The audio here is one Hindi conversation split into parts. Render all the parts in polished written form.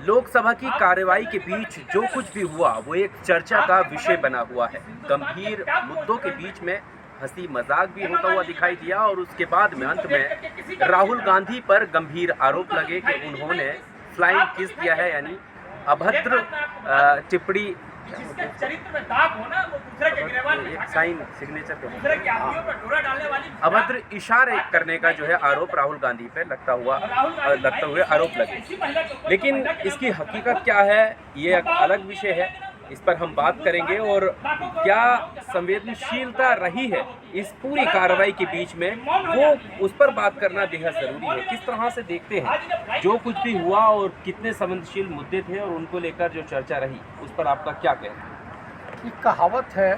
लोकसभा की कार्यवाही के बीच जो कुछ भी हुआ वो एक चर्चा का विषय बना हुआ है। गंभीर मुद्दों के बीच में हंसी मजाक भी होता हुआ दिखाई दिया और उसके बाद में अंत में राहुल गांधी पर गंभीर आरोप लगे कि उन्होंने फ्लाइंग किस दिया है, यानी अभद्र टिप्पणी, चरित्र में दाग हो ना, वो दूसरे के गिरेबान में साइन सिग्नेचर दूसरे के आदमियों पर डोरा डालने वाली अभद्र इशारे करने का जो है आरोप राहुल गांधी पे लगते हुए आरोप लगे। लेकिन इसकी हकीकत क्या है ये एक अलग विषय है, इस पर हम बात करेंगे। और क्या संवेदनशीलता रही है इस पूरी कार्रवाई के बीच में, वो उस पर बात करना बेहद ज़रूरी है। किस तरह से देखते हैं जो कुछ भी हुआ और कितने संवेदनशील मुद्दे थे और उनको लेकर जो चर्चा रही, उस पर आपका क्या कहना है? एक कहावत है,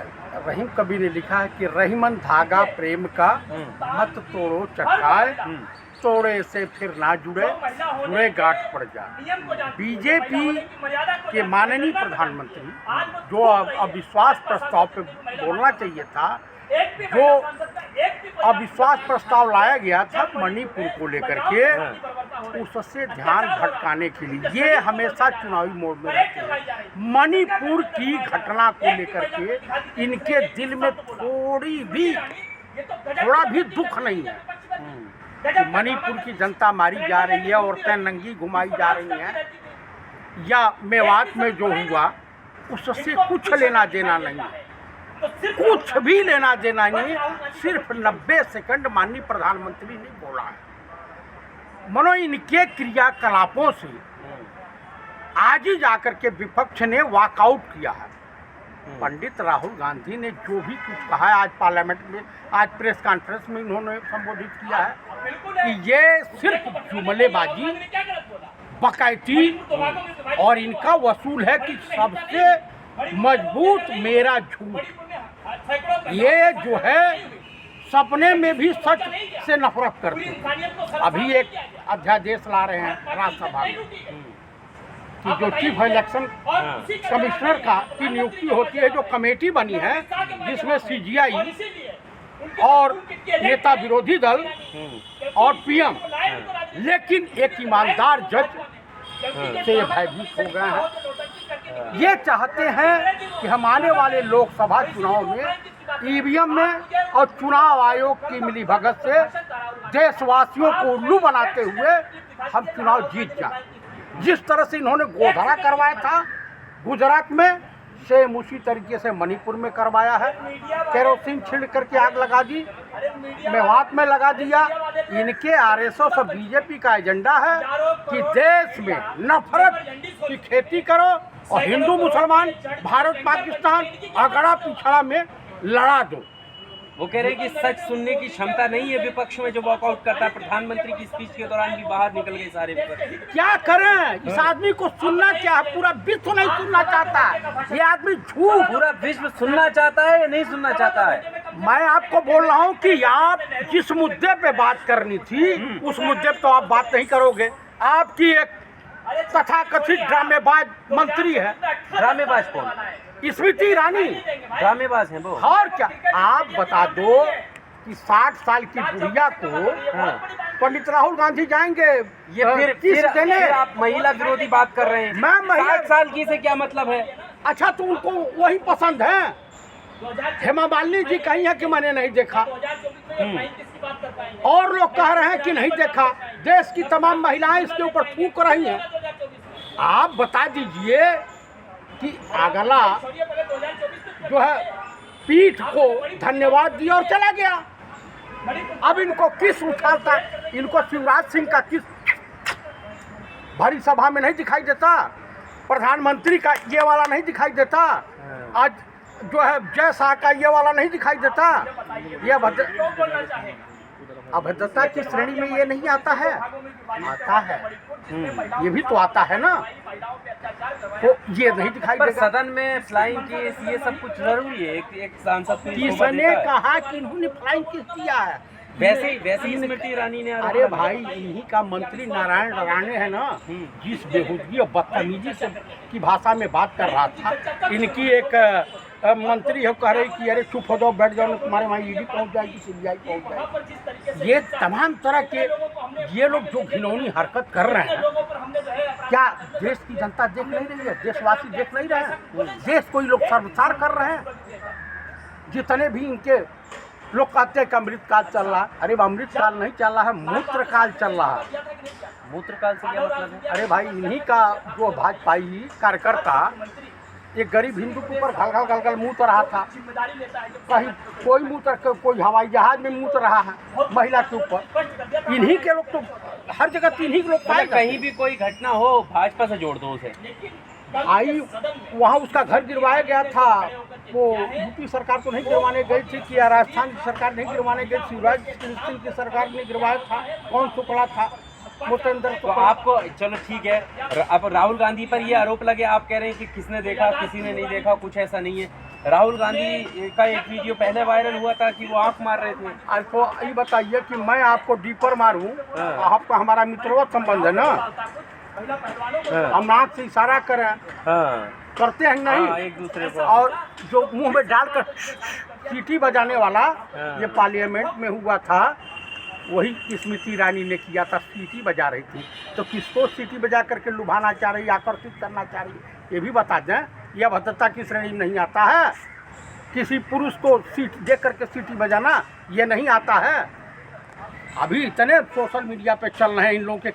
रहीम कबीर ने लिखा है कि रहीमन धागा प्रेम का मत तोड़ो चटकाए, तोड़े से फिर ना जुड़े, जुड़े गांठ पड़ जाए। बीजेपी के माननीय प्रधानमंत्री जो अविश्वास प्रस्ताव पे बोलना चाहिए था, जो अविश्वास प्रस्ताव लाया गया था मणिपुर को लेकर के, उससे ध्यान भटकाने के लिए ये हमेशा चुनावी मोड में रहते हैं। मणिपुर की घटना को लेकर के इनके दिल में थोड़ा भी दुख नहीं है कि मणिपुर की जनता मारी जा रही है, औरतें नंगी घुमाई जा रही हैं, या मेवात में जो हुआ उससे कुछ लेना देना नहीं है, कुछ भी लेना देना नहीं। सिर्फ 90 सेकंड माननीय प्रधानमंत्री ने बोला है। मनो इनके क्रियाकलापों से आज ही जाकर के विपक्ष ने वॉकआउट किया है। पंडित राहुल गांधी ने जो भी कुछ कहा है आज पार्लियामेंट में, आज प्रेस कॉन्फ्रेंस में इन्होंने संबोधित किया है कि ये सिर्फ जुमलेबाजी, बकैती और इनका वसूल है कि सबसे मजबूत मेरा झूठ। ये जो है सपने में भी सच से नफरत करते हैं। अभी एक अध्यादेश ला रहे हैं राज्यसभा में कि जो चीफ इलेक्शन कमिश्नर की नियुक्ति होती है, जो कमेटी बनी है जिसमें सीजीआई और नेता विरोधी दल और पीएम, लेकिन एक ईमानदार जज से भयभीत हो गए हैं। ये चाहते हैं कि हम आने वाले लोकसभा चुनाव में ईवीएम में और चुनाव आयोग की मिलीभगत से देशवासियों को उल्लू बनाते हुए हम चुनाव जीत जाए। जिस तरह से इन्होंने गोधरा करवाया था गुजरात में, सेम उसी तरीके से मणिपुर में करवाया है। केरोसिन छिड़क करके आग लगा दी, मेवात में लगा दिया। इनके आरएसएस और बीजेपी का एजेंडा है कि देश में नफरत की खेती करो और हिंदू मुसलमान, भारत पाकिस्तान अगड़ा पिछड़ा में लड़ा दो। वो कह रहे हैं कि सच सुनने की क्षमता नहीं है विपक्ष में जो वॉकआउट करता है। प्रधानमंत्री की स्पीच के दौरान भी बाहर निकल गए सारे विपक्ष। क्या करें, इस आदमी को सुनना क्या है? पूरा विश्व नहीं सुनना चाहता है। ये आदमी झूठ, पूरा विश्व सुनना चाहता है या नहीं सुनना चाहता है? मैं आपको बोल रहा हूँ कि आप जिस मुद्दे पे बात करनी थी उस मुद्दे पे तो आप बात नहीं करोगे। आपकी एक तथाकथित ड्रामेबाज मंत्री है। ड्रामेबाज कौन? स्मृति ईरानी ड्रामेबाज हैं वो। और क्या? आप बता दो कि 60 साल की बुढ़िया को पंडित राहुल गांधी जाएंगे ये फिर आप महिला विरोधी बात कर रहे हैं। मैं 60 साल की से क्या मतलब है? अच्छा, तो उनको वही पसंद है। हेमा मालिनी जी कही है कि मैंने नहीं देखा, और लोग कह रहे हैं कि नहीं देखा। देश की तमाम महिलाएं इसके ऊपर थूक रही हैं। आप बता दीजिए कि अगला जो है पीठ को धन्यवाद दिया और चला गया। अब इनको किस उठाता, इनको शिवराज सिंह का किस भरी सभा में नहीं दिखाई देता, प्रधानमंत्री का ये वाला नहीं दिखाई देता, आज जो है जय शाह का ये वाला नहीं दिखाई देता। ये अभद्रता की श्रेणी में ये नहीं आता है? आता है, ये भी तो आता है ना। तो ये नहीं दिखाई देगा। सदन में फ्लाइंग केस ये सब कुछ जरूरी है। एक सांसद किसने कहा कि इन्होंने फ्लाइंग केस किया है? वैसे ही स्मृति ईरानी ने। अरे भाई, इन्हीं का मंत्री नारायण राणे है ना, जिस बेहूदगी और बदतमीजी से की भाषा में बात कर रहा था। इनकी एक मंत्री हो कह रहे कि अरे चुप हो जाओ, बैठ जाओ, तुम्हारे वहाँ ईडी पहुँच जाएगी, सीबीआई पहुँच जाएगी। ये तमाम तरह के ये लोग जो घिनौनी हरकत कर रहे हैं, क्या देश की जनता देख नहीं रही है? देशवासी देख नहीं रहे हैं? देश को ही लोग शर्मसार कर रहे हैं। जितने भी इनके लोग कहते हैं कि अमृतकाल चल रहा है, अरे अमृतकाल नहीं चल रहा है, मूत्रकाल चल रहा है। मूत्रकाल से क्या मतलब है? अरे भाई, इन्हीं का जो भाजपाई कार्यकर्ता एक गरीब हिंदू के ऊपर घल घल मूत रहा था। कहीं कोई कोई हवाई जहाज में मूत रहा है महिला के ऊपर। इन्हीं के लोग तो हर जगह इन्हीं के लोग पाए। कहीं भी कोई घटना हो भाजपा से जोड़ दो उसे। आई वहाँ उसका घर गिरवाया गया था, वो यूपी सरकार तो नहीं गिरवाने गई थी कि राजस्थान की सरकार नहीं गिरवाने गई, शिवराज सिंह की सरकार ने गिरवाया था। कौन शुक्ला था? तो आपको चलो ठीक है, अब राहुल गांधी पर ये आरोप लगे, आप कह रहे हैं कि किसने देखा, किसी ने नहीं देखा, कुछ ऐसा नहीं है। राहुल गांधी का एक वीडियो पहले वायरल हुआ था कि वो आंख मार रहे थे। आपको ये बताइए कि मैं आपको डीपर मारूं? आपका हमारा मित्रवत संबंध है ना, हम आँख से इशारा करें, करते हैं नहीं एक दूसरे को, और जो मुंह में डालकर सीटी बजाने वाला ये पार्लियामेंट में हुआ था, वही स्मृति ईरानी ने किया था। सीटी बजा रही थी, तो किसको सीटी बजा करके लुभाना चाह रही, आकर्षित करना चाह रही, ये भी बता दें। यह अभद्रता की श्रेणी में नहीं आता है। किसी पुरुष को सीट दे करके सीटी बजाना ये नहीं आता है। अभी इतने सोशल मीडिया पे चल रहे हैं इन लोगों के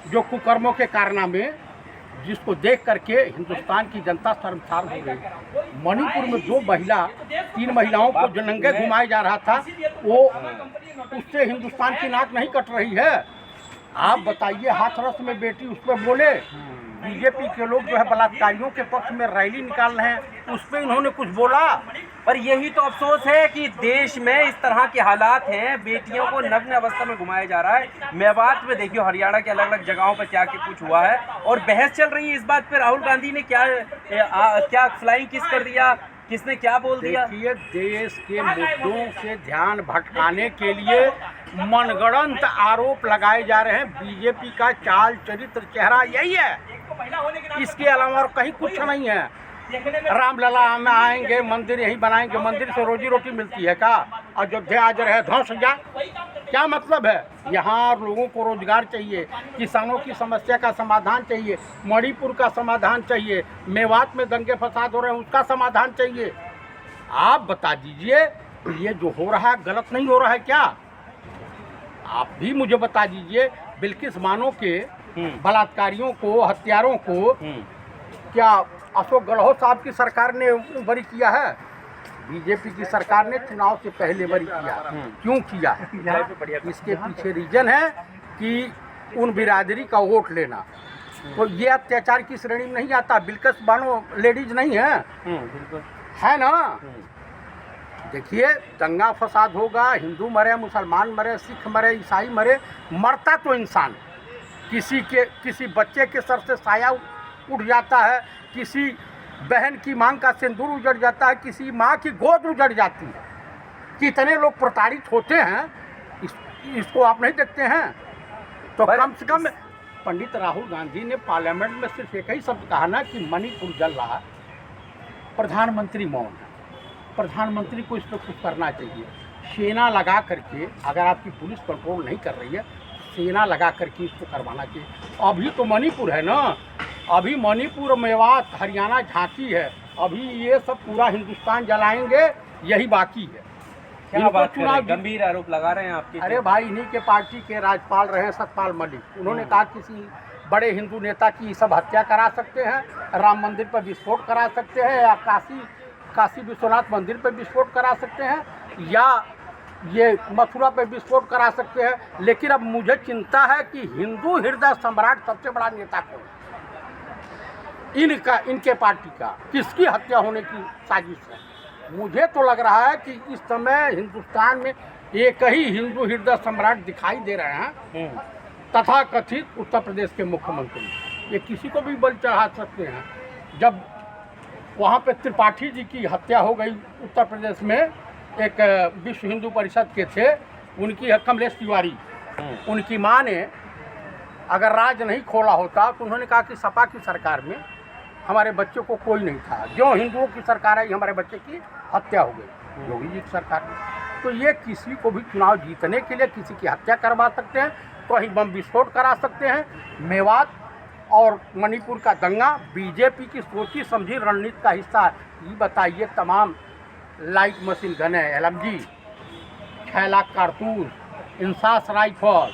जो कुकर्मों के कारनामे, जिसको देख करके हिंदुस्तान की जनता शर्मसार हो गई। मणिपुर में जो महिला 3 महिलाओं को जो नंगे घुमाया जा रहा था, वो उससे हिंदुस्तान की नाक नहीं कट रही है। आप बताइए, हाथरस में बेटी उस पर बोले। बीजेपी के लोग जो है बलात्कारियों के पक्ष में रैली निकाल रहे हैं, उस पर इन्होंने कुछ बोला? पर यही तो अफसोस है कि देश में इस तरह के हालात हैं, बेटियों को नग्न अवस्था में घुमाया जा रहा है। मेवात में देखिए, हरियाणा के अलग अलग जगहों पर क्या कुछ हुआ है, और बहस चल रही है इस बात पे राहुल गांधी ने क्या फ्लाइंग किस कर दिया, किसने क्या बोल दिया। देखिए, देश के मुद्दों से ध्यान भटकाने के लिए मनगढ़ंत आरोप लगाए जा रहे हैं। बीजेपी का चाल चरित्र चेहरा यही है, इसके अलावा और कहीं कुछ नहीं है। रामलला में आएंगे, मंदिर यहीं बनाएंगे, मंदिर से रोजी रोटी मिलती है क्या? अयोध्या आज रहे ध्वंस जा, क्या मतलब है? यहाँ लोगों को रोजगार चाहिए, किसानों की समस्या का समाधान चाहिए, मणिपुर का समाधान चाहिए, मेवात में दंगे फसाद हो रहे हैं उसका समाधान चाहिए। आप बता दीजिए, ये जो हो रहा है गलत नहीं हो रहा है क्या? आप भी मुझे बता दीजिए, बिल्किस बानो के बलात्कारियों को, हत्यारों को क्या अशोक गहलोत साहब की सरकार ने बरी किया है? बीजेपी की सरकार ने चुनाव से पहले बरी किया। क्यों किया? इसके पीछे रीजन है कि उन बिरादरी का वोट लेना। तो ये अत्याचार की श्रेणी में नहीं आता। बिल्किस बानो लेडीज नहीं है, है ना? देखिए, दंगा फसाद होगा, हिंदू मरे, मुसलमान मरे, सिख मरे, ईसाई मरे, मरता तो इंसान। किसी बच्चे के सर से साया उठ जाता है, किसी बहन की मांग का सिंदूर उजड़ जाता है, किसी माँ की गोद उजड़ जाती है। कितने लोग प्रताड़ित होते हैं, इसको आप नहीं देखते हैं? तो कम से कम पंडित राहुल गांधी ने पार्लियामेंट में सिर्फ एक ही शब्द कहा ना कि मणिपुर जल रहा है, प्रधानमंत्री मौन है। प्रधानमंत्री को इस पर कुछ करना चाहिए। सेना लगा करके, अगर आपकी पुलिस कंट्रोल नहीं कर रही है, सेना लगा करके इसको करवाना चाहिए। अभी तो मणिपुर है ना, अभी मणिपुर, मेवात, हरियाणा झांकी है, अभी ये सब पूरा हिंदुस्तान जलाएंगे, यही बाकी है। क्या बात कर रहे हैं? गंभीर आरोप लगा रहे हैं आपके। अरे भाई, इन्हीं के पार्टी के राज्यपाल रहे सतपाल मलिक, उन्होंने कहा किसी बड़े हिंदू नेता की सब हत्या करा सकते हैं, राम मंदिर पर विस्फोट करा सकते हैं, या काशी विश्वनाथ मंदिर पर विस्फोट करा सकते हैं, या ये मथुरा पे विस्फोट करा सकते हैं। लेकिन अब मुझे चिंता है कि हिंदू हृदय सम्राट सबसे बड़ा नेता कौन, इनके पार्टी का किसकी हत्या होने की साजिश है? मुझे तो लग रहा है कि इस समय हिंदुस्तान में एक ही हिंदू हृदय सम्राट दिखाई दे रहे हैं, तथा कथित उत्तर प्रदेश के मुख्यमंत्री। ये किसी को भी बल चढ़ा सकते हैं। जब वहाँ पे त्रिपाठी जी की हत्या हो गई उत्तर प्रदेश में, एक विश्व हिंदू परिषद के थे, उनकी कमलेश तिवारी, उनकी माँ ने अगर राज नहीं खोला होता तो उन्होंने कहा कि सपा की सरकार में हमारे बच्चे को कोई नहीं था। जो हिंदुओं की सरकार आई हमारे बच्चे की हत्या हो गई योगी जी की सरकार में। तो ये किसी को भी चुनाव जीतने के लिए किसी की हत्या करवा सकते हैं, कहीं बम विस्फोट करा सकते हैं। मेवात और मणिपुर का दंगा बीजेपी की सोची समझी रणनीति का हिस्सा है। ये बताइए, तमाम लाइट मशीन गन है, LMG, 6 लाख कारतूस, इंसास राइफल,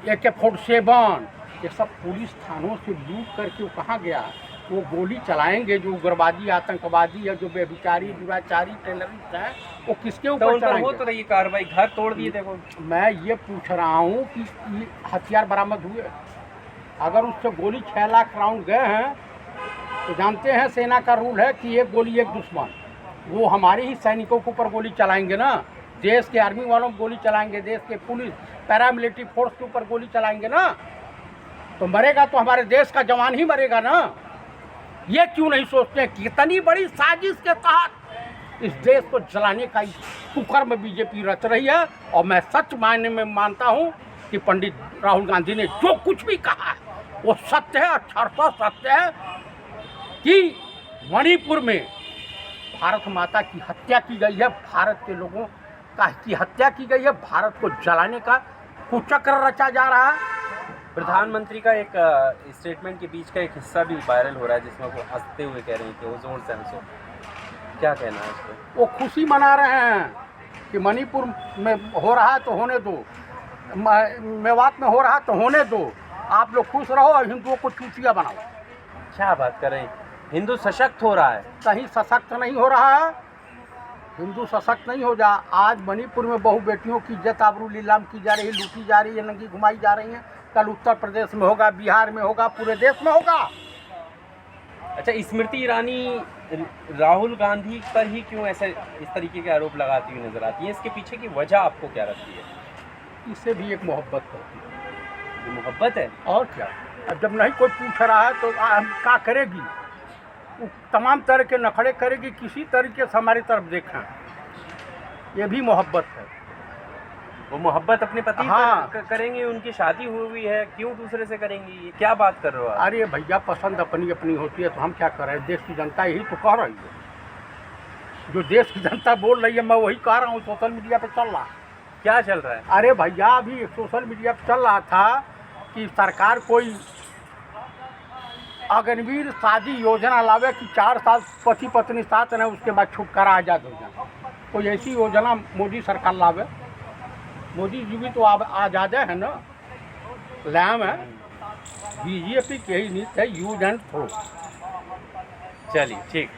AK-47, ये सब पुलिस थानों से लूट करके वो कहाँ गया? वो गोली चलाएंगे जो उग्रवादी, आतंकवादी या जो बेविचारी, दुराचारी, टेररिस्ट हैं, वो किसके तो ऊपर उन पर हो चलाएंगे? तो रही कार्रवाई, घर तोड़ दिए देखो। मैं ये पूछ रहा हूँ कि ये हथियार बरामद हुए? अगर उससे गोली 6 लाख राउंड गए हैं तो जानते हैं सेना का रूल है कि एक गोली एक दुश्मन। वो हमारे ही सैनिकों के ऊपर गोली चलाएंगे ना, देश के आर्मी वालों पर गोली चलाएंगे, देश के पुलिस पैरामिलिट्री फोर्स के ऊपर गोली चलाएंगे ना, तो मरेगा तो हमारे देश का जवान ही मरेगा ना। ये क्यों नहीं सोचते हैं कितनी बड़ी साजिश के तहत इस देश को जलाने का कुकर्म बीजेपी रच रही है। और मैं सच मायने में मानता हूँ कि पंडित राहुल गांधी ने जो कुछ भी कहा है वो सत्य है, अक्षरशः सत्य है कि मणिपुर में भारत माता की हत्या की गई है, भारत के लोगों की हत्या की गई है, भारत को जलाने का कुचक्र रचा जा रहा है। प्रधानमंत्री का एक स्टेटमेंट के बीच का एक हिस्सा भी वायरल हो रहा है जिसमें वो हंसते हुए कह रहे हैं कि वो जोर से हंसो। क्या कहना है इस पर? वो खुशी मना रहे हैं कि मणिपुर में हो रहा है तो होने दो, मेवात में हो रहा है तो होने दो, आप लोग खुश रहो और हिंदुओं को चूतिया बनाओ। क्या बात कर रहे हैं? हिंदू सशक्त हो रहा है? कहीं सशक्त नहीं हो रहा है, हिंदू सशक्त नहीं हो जा। आज मणिपुर में बहु बेटियों की इज्जत आबरू नीलाम की जा रही है, लूटी जा रही है, नंगी घुमाई जा रही हैं। कल उत्तर प्रदेश में होगा, बिहार में होगा, पूरे देश में होगा। अच्छा, स्मृति ईरानी राहुल गांधी पर ही क्यों ऐसे इस तरीके के आरोप लगाती हुई नजर आती है? इसके पीछे की वजह आपको क्या लगती है? इससे भी एक मोहब्बत होती है। ये मोहब्बत है और क्या? अब जब नहीं कोई पूछ रहा है तो क्या करेगी? वो तमाम तरह के नखड़े करेगी, किसी तरीके से हमारी तरफ देखें। ये भी मोहब्बत है। वो मोहब्बत अपने पति हाँ। पर करेंगी, उनकी शादी हुई है, क्यों दूसरे से करेंगी? ये क्या बात कर रहे हो आप? अरे भैया, पसंद अपनी अपनी होती है तो हम क्या कर रहे हैं? देश की जनता यही तो कह रही है, जो देश की जनता बोल रही है मैं वही कह रहा हूँ। सोशल मीडिया पे चल रहा है। क्या चल रहा है? अरे भैया, अभी सोशल मीडिया पे चल रहा था कि सरकार कोई अग्निवीर शादी योजना लावे कि 4 साल पति पत्नी साथ रहे, उसके बाद छुटकारा आज़ाद हो जाए। कोई ऐसी योजना मोदी सरकार लावे। मोदी जी भी तो आज़ाद है ना, लैम है। बीजेपी की यही नीति है, यूज एंड थ्रो। चलिए, ठीक।